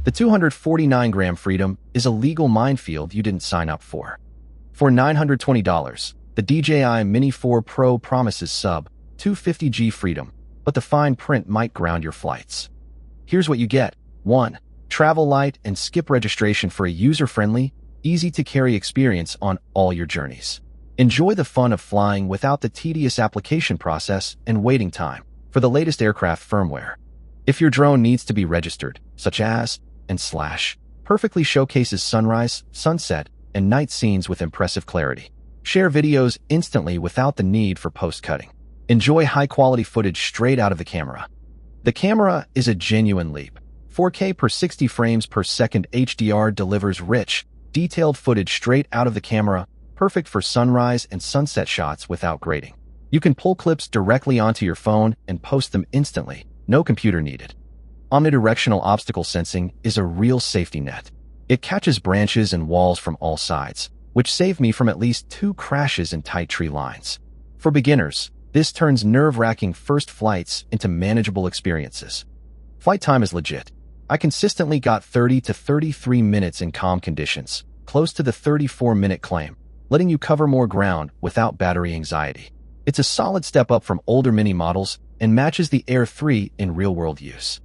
The 249-gram freedom is a legal minefield you didn't sign up for. For $920, the DJI Mini 4 Pro promises sub-250G freedom, but the fine print might ground your flights. Here's what you get. 1. Travel light and skip registration for a user-friendly, easy-to-carry experience on all your journeys. Enjoy the fun of flying without the tedious application process and waiting time for the latest aircraft firmware. If your drone needs to be registered, such as // perfectly showcases sunrise, sunset, and night scenes with impressive clarity. Share videos instantly without the need for post-cutting. Enjoy high-quality footage straight out of the camera. The camera is a genuine leap. 4K per 60 frames per second HDR delivers rich, detailed footage straight out of the camera, perfect for sunrise and sunset shots without grating. You can pull clips directly onto your phone and post them instantly, no computer needed. Omnidirectional obstacle sensing is a real safety net. It catches branches and walls from all sides, which saved me from at least 2 crashes in tight tree lines. For beginners, this turns nerve-wracking first flights into manageable experiences. Flight time is legit. I consistently got 30 to 33 minutes in calm conditions, close to the 34-minute claim, letting you cover more ground without battery anxiety. It's a solid step up from older Mini models and matches the Air 3 in real-world use.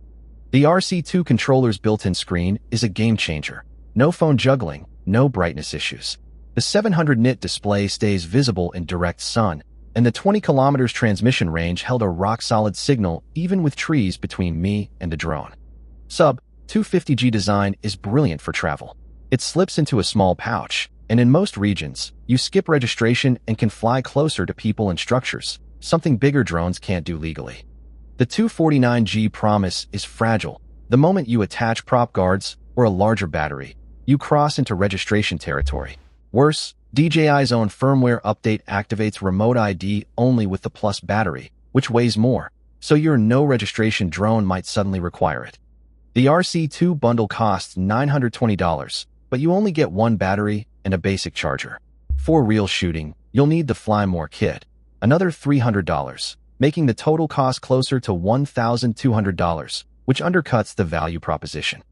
The RC2 controller's built-in screen is a game-changer. No phone juggling, no brightness issues. The 700 nit display stays visible in direct sun, and the 20 kilometers transmission range held a rock-solid signal even with trees between me and the drone. Sub-250G design is brilliant for travel. It slips into a small pouch, and in most regions, you skip registration and can fly closer to people and structures, something bigger drones can't do legally. The 249G promise is fragile. The moment you attach prop guards or a larger battery, you cross into registration territory. Worse, DJI's own firmware update activates remote ID only with the Plus battery, which weighs more, so your no-registration drone might suddenly require it. The RC2 bundle costs $920, but you only get 1 battery and a basic charger. For real shooting, you'll need the Fly More kit, another $300, making the total cost closer to $1,200, which undercuts the value proposition.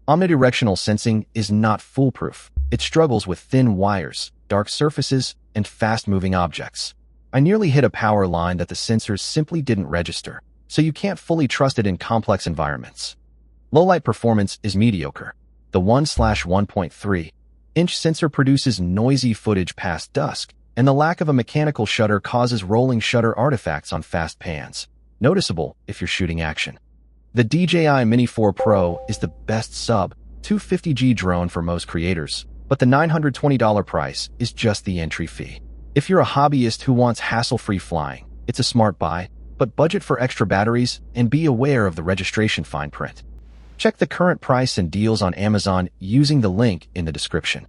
Omnidirectional sensing is not foolproof. It struggles with thin wires, dark surfaces, and fast-moving objects. I nearly hit a power line that the sensors simply didn't register, so you can't fully trust it in complex environments. Low-light performance is mediocre. The 1/1.3-inch sensor produces noisy footage past dusk, and the lack of a mechanical shutter causes rolling shutter artifacts on fast pans, noticeable if you're shooting action. The DJI Mini 4 Pro is the best sub-250G drone for most creators, but the $920 price is just the entry fee. If you're a hobbyist who wants hassle-free flying, it's a smart buy, but budget for extra batteries and be aware of the registration fine print. Check the current price and deals on Amazon using the link in the description.